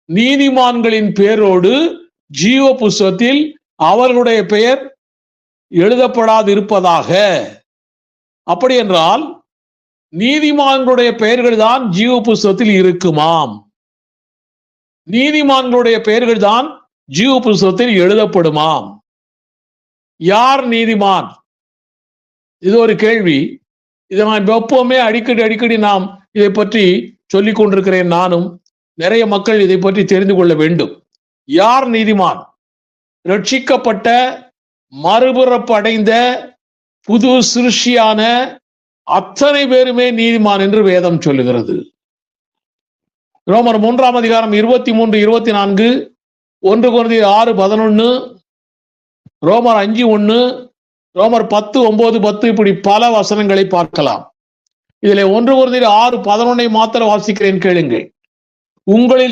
நீதிமான்களின் பேரோடு ஜீவ புஸ்தகத்தில் அவர்களுடைய பெயர் எழுதப்படாது இருப்பதாக. அப்படி என்றால் நீதிமான்களுடைய பெயர்கள் தான் ஜீவ புஸ்தகத்தில் இருக்குமாம். நீதிமான்களுடைய பெயர்கள் தான் ஜீவ புஸ்தகத்தில் எழுதப்படுமாம். யார் நீதிமான்? இது ஒரு கேள்வி. இதை நான் எப்பவுமே அடிக்கடி நாம் இதை பற்றி சொல்லிக் கொண்டிருக்கிறேன். நானும் நிறைய மக்கள் இதை பற்றி தெரிந்து கொள்ள வேண்டும். யார் நீதிமான்? ரட்சிக்கப்பட்ட, மறுபிறப்பு அடைந்த, புது சிருஷ்டியான அத்தனை பேருமே நீதிமான் என்று வேதம் சொல்லுகிறது. ரோமர் 3 அதிகாரம் 23, 24, 1 கொரிந்தியர் 6:11, ரோமர் 5:1, ரோமர் 10:9, 10 இப்படி பல வசனங்களை பார்க்கலாம். இதில் 1 கொரிந்தியர் 6:11 மாத்திரம் வாசிக்கிறேன், கேளுங்கள். உங்களில்